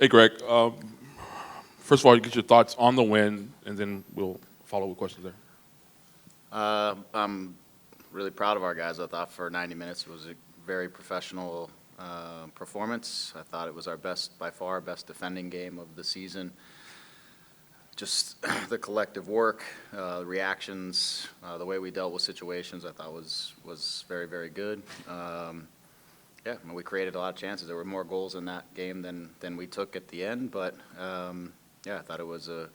Hey, Greg. First of all, you get your thoughts on the win, and then we'll follow with questions there. I'm really proud of our guys. I thought for 90 minutes it was a very professional performance. I thought it was our best, by far, best defending game of the season. Just the collective work, reactions, the way we dealt with situations, I thought was very, very good. Yeah, I mean, we created a lot of chances. There were more goals in that game than we took at the end, but yeah, I thought it was a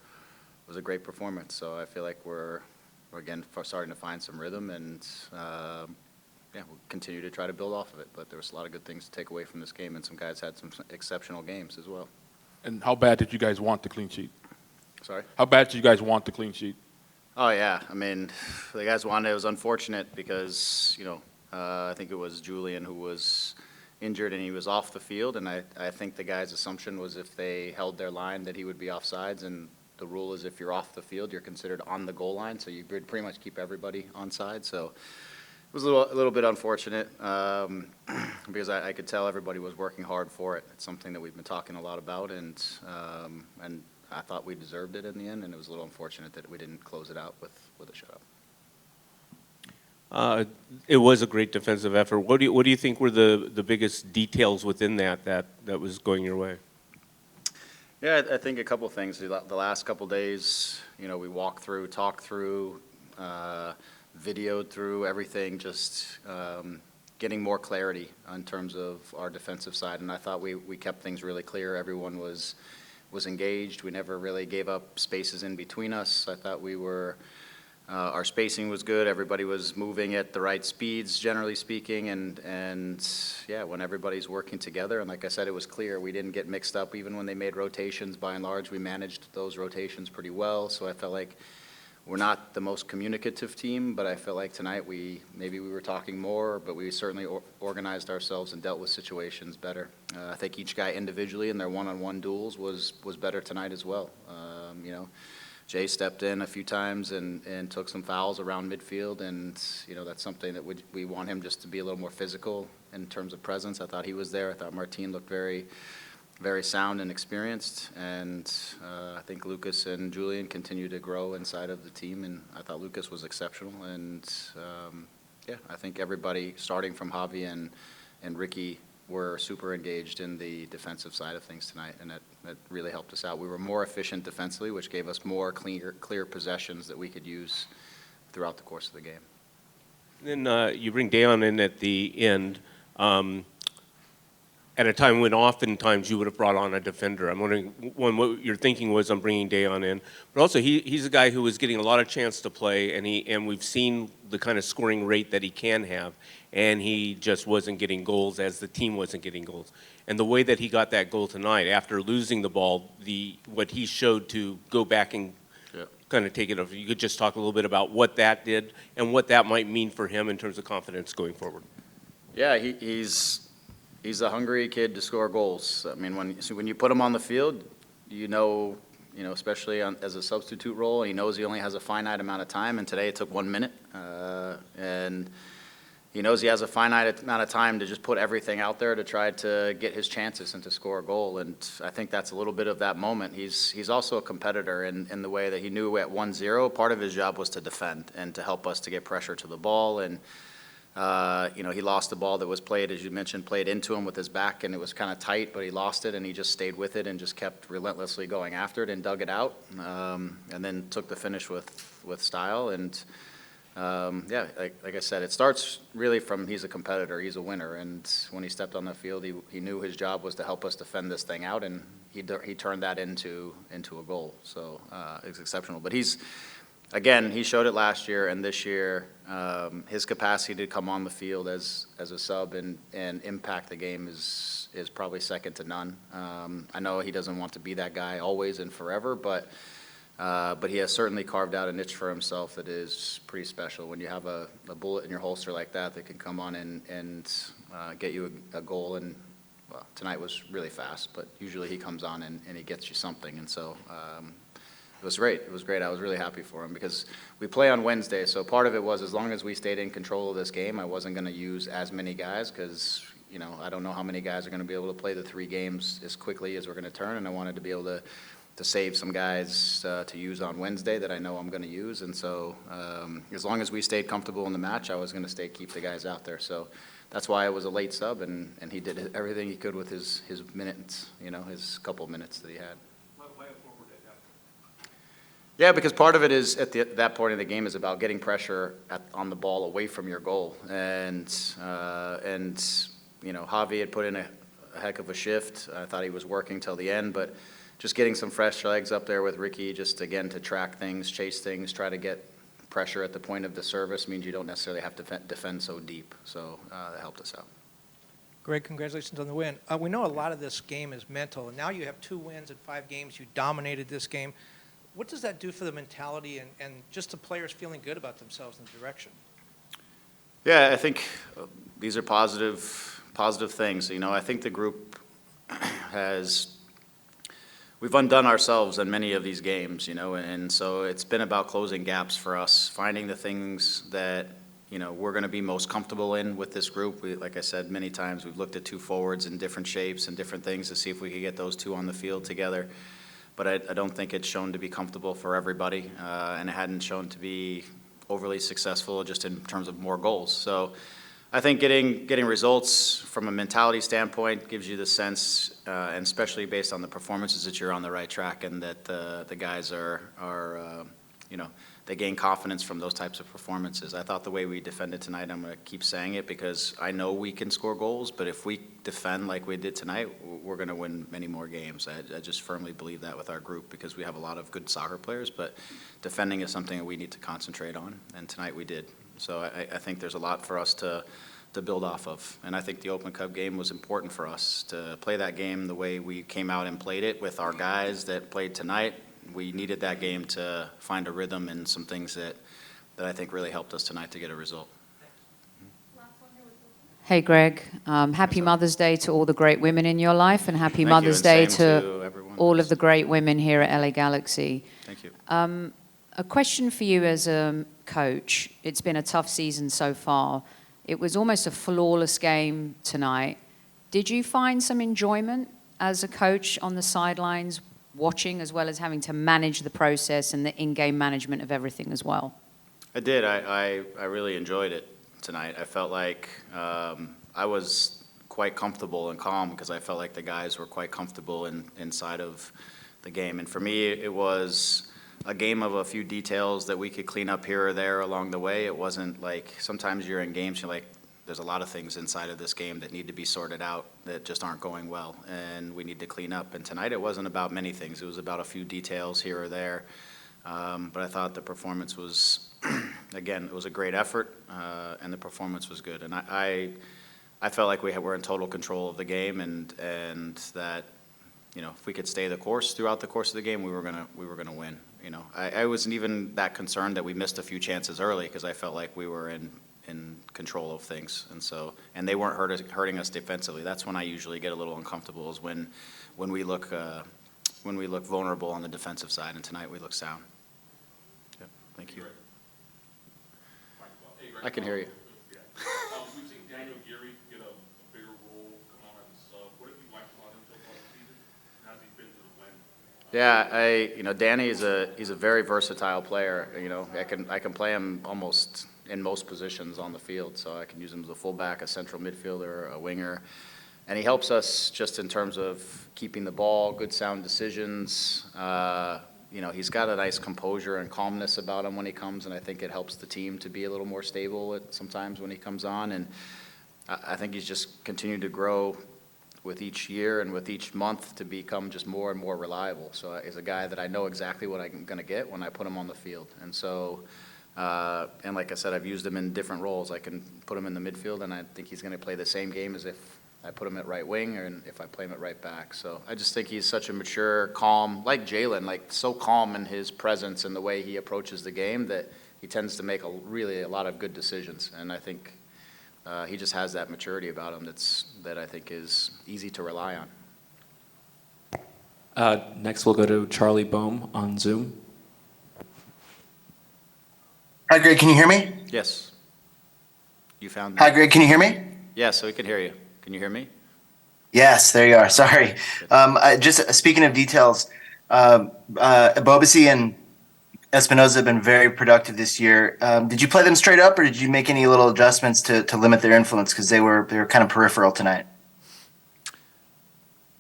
great performance. So I feel like we're again starting to find some rhythm, and yeah, we'll continue to try to build off of it. But there was a lot of good things to take away from this game, and some guys had some exceptional games as well. And how bad did you guys want the clean sheet? Sorry? How bad did you guys want the clean sheet? Oh, yeah. I mean, the guys wanted it. It was unfortunate because, I think it was Julian who was injured and he was off the field, and I think the guy's assumption was if they held their line that he would be offsides, and the rule is if you're off the field, you're considered on the goal line, so you pretty much keep everybody onside. So it was a little bit unfortunate because I could tell everybody was working hard for it. It's something that we've been talking a lot about, and I thought we deserved it in the end, and it was a little unfortunate that we didn't close it out with a shutout. It was a great defensive effort. What do you think were the biggest details within that was going your way? Yeah, I think a couple of things. The last couple of days, we walked through, talked through, videoed through everything, just getting more clarity in terms of our defensive side, and I thought we kept things really clear. Everyone was engaged. We never really gave up spaces in between us. I thought our spacing was good. Everybody was moving at the right speeds, generally speaking, and yeah, when everybody's working together, and like I said, it was clear. We didn't get mixed up. Even when they made rotations, by and large, we managed those rotations pretty well, so I felt like we're not the most communicative team, but I felt like tonight maybe we were talking more, but we certainly organized ourselves and dealt with situations better. I think each guy individually in their one-on-one duels was better tonight as well. Jay stepped in a few times and took some fouls around midfield, and that's something that we want him just to be a little more physical in terms of presence. I thought he was there. I thought Martin looked very, very sound and experienced, and I think Lucas and Julian continue to grow inside of the team, and I thought Lucas was exceptional, and yeah, I think everybody starting from Javi and Ricky were super engaged in the defensive side of things tonight, and that really helped us out. We were more efficient defensively, which gave us more clear possessions that we could use throughout the course of the game. And then you bring Dayon in at the end at a time when oftentimes you would have brought on a defender. I'm wondering, one, what your thinking was on bringing Dayon in, but also he's a guy who was getting a lot of chance to play, and we've seen the kind of scoring rate that he can have, and he just wasn't getting goals as the team wasn't getting goals. And the way that he got that goal tonight, after losing the ball, what he showed to go back and kind of take it over. You could just talk a little bit about what that did and what that might mean for him in terms of confidence going forward. Yeah, he's a hungry kid to score goals. I mean, when you put him on the field, especially as a substitute role, he knows he only has a finite amount of time, and today it took 1 minute. And he knows he has a finite amount of time to just put everything out there to try to get his chances and to score a goal. And I think that's a little bit of that moment. He's also a competitor in the way that he knew at 1-0, part of his job was to defend and to help us to get pressure to the ball. And he lost the ball that was played, as you mentioned, played into him with his back, and it was kind of tight, but he lost it, and he just stayed with it and just kept relentlessly going after it and dug it out, and then took the finish with style. And yeah, like I said, it starts really from he's a competitor, he's a winner, and when he stepped on the field, he knew his job was to help us defend this thing out, and he turned that into a goal. So it's exceptional. But again, he showed it last year, and this year, his capacity to come on the field as a sub and impact the game is probably second to none. I know he doesn't want to be that guy always and forever, but he has certainly carved out a niche for himself that is pretty special. When you have a bullet in your holster like that can come on and get you a goal, and well, tonight was really fast, but usually he comes on and he gets you something, and so it was great. It was great. I was really happy for him because we play on Wednesday, so part of it was as long as we stayed in control of this game, I wasn't going to use as many guys because I don't know how many guys are going to be able to play the 3 games as quickly as we're going to turn, and I wanted to be able to save some guys to use on Wednesday that I know I'm going to use. And so as long as we stayed comfortable in the match, I was going to keep the guys out there. So that's why it was a late sub, and he did everything he could with his minutes, his couple of minutes that he had. Yeah, because part of it is at that point in the game is about getting pressure on the ball away from your goal. And Javi had put in a heck of a shift. I thought he was working till the end, but just getting some fresh legs up there with Ricky, just again to track things, chase things, try to get pressure at the point of the service means you don't necessarily have to defend so deep. So that helped us out. Greg, congratulations on the win. We know a lot of this game is mental, and now you have 2 wins in 5 games. You dominated this game. What does that do for the mentality and just the players feeling good about themselves and the direction? Yeah, I think these are positive things. I think the group we've undone ourselves in many of these games, and so it's been about closing gaps for us, finding the things that, we're going to be most comfortable in with this group. Like I said many times, we've looked at 2 forwards in different shapes and different things to see if we could get those 2 on the field together. But I don't think it's shown to be comfortable for everybody, and it hadn't shown to be overly successful just in terms of more goals. So I think getting results from a mentality standpoint gives you the sense, and especially based on the performances, that you're on the right track and that the guys are they gain confidence from those types of performances. I thought the way we defended tonight, I'm going to keep saying it because I know we can score goals, but if we defend like we did tonight, we're going to win many more games. I just firmly believe that with our group because we have a lot of good soccer players, but defending is something that we need to concentrate on, and tonight we did. So I think there's a lot for us to build off of, and I think the Open Cup game was important for us to play that game the way we came out and played it with our guys that played tonight. We needed that game to find a rhythm and some things that I think really helped us tonight to get a result. Hey, Greg. Happy Mother's Day to all the great women in your life, and happy Thank Mother's you, Day and same to to everyone all else. of the great women here at LA Galaxy. Thank you. A question for you as a coach. It's been a tough season so far. It was almost a flawless game tonight. Did you find some enjoyment as a coach on the sidelines, watching as well as having to manage the process and the in-game management of everything as well? I did. I really enjoyed it tonight. I felt like I was quite comfortable and calm because I felt like the guys were quite comfortable inside of the game. And for me, it was a game of a few details that we could clean up here or there along the way. It wasn't like sometimes you're in games, you're like, there's a lot of things inside of this game that need to be sorted out that just aren't going well, and we need to clean up. And tonight it wasn't about many things. It was about a few details here or there. But I thought the performance was, again, it was a great effort, and the performance was good. And I felt like we were in total control of the game, and that, if we could stay the course throughout the course of the game, we were gonna win. I wasn't even that concerned that we missed a few chances early because I felt like we were in control of things, and they weren't hurting us defensively. That's when I usually get a little uncomfortable, is when we look vulnerable on the defensive side, and tonight we look sound. Yeah, thank you. I can hear you. We've seen Daniel Geary get a bigger role come on as a sub. What have you liked about him so far this season? How's he been to the win? Yeah, Danny he's a very versatile player. I can play him almost in most positions on the field, so I can use him as a fullback, a central midfielder, a winger, and he helps us just in terms of keeping the ball, good sound decisions. He's got a nice composure and calmness about him when he comes, and I think it helps the team to be a little more stable sometimes when he comes on, and I think he's just continued to grow with each year and with each month to become just more and more reliable. So he's a guy that I know exactly what I'm going to get when I put him on the field. And so, and like I said, I've used him in different roles. I can put him in the midfield, and I think he's going to play the same game as if I put him at right wing or if I play him at right back. So I just think he's such a mature, calm, like Jalen, like so calm in his presence and the way he approaches the game that he tends to make a lot of good decisions. And I think he just has that maturity about him that I think is easy to rely on. Next, we'll go to Charlie Boehm on Zoom. Hi, Greg. Can you hear me? Yes. You found me? Hi, Greg. Can you hear me? Yeah, so we can hear you. Can you hear me? Yes, there you are. Sorry. Just speaking of details, Bobasi and Espinoza have been very productive this year. Did you play them straight up, or did you make any little adjustments to limit their influence because they were kind of peripheral tonight?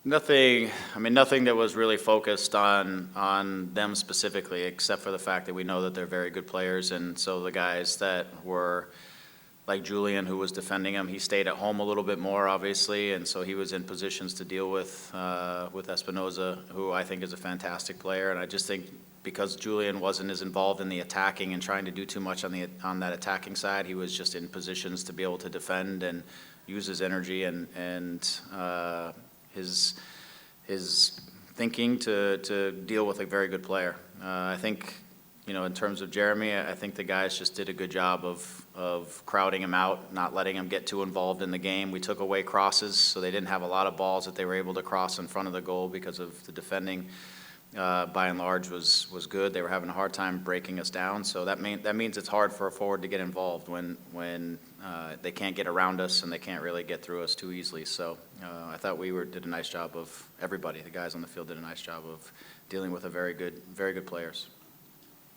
Nothing. I mean, nothing that was really focused on them specifically, except for the fact that we know that they're very good players, and so the guys that were like Julian, who was defending him, he stayed at home a little bit more, obviously, and so he was in positions to deal with Espinoza, who I think is a fantastic player. And I just think because Julian wasn't as involved in the attacking and trying to do too much on that attacking side, he was just in positions to be able to defend and use his energy and his thinking to deal with a very good player. I think, in terms of Jeremy, I think the guys just did a good job of crowding him out, not letting him get too involved in the game. We took away crosses, so they didn't have a lot of balls that they were able to cross in front of the goal because of the defending. By and large, was good. They were having a hard time breaking us down, so that means it's hard for a forward to get involved when they can't get around us and they can't really get through us too easily. So I thought we did a nice job of everybody. The guys on the field did a nice job of dealing with very good players.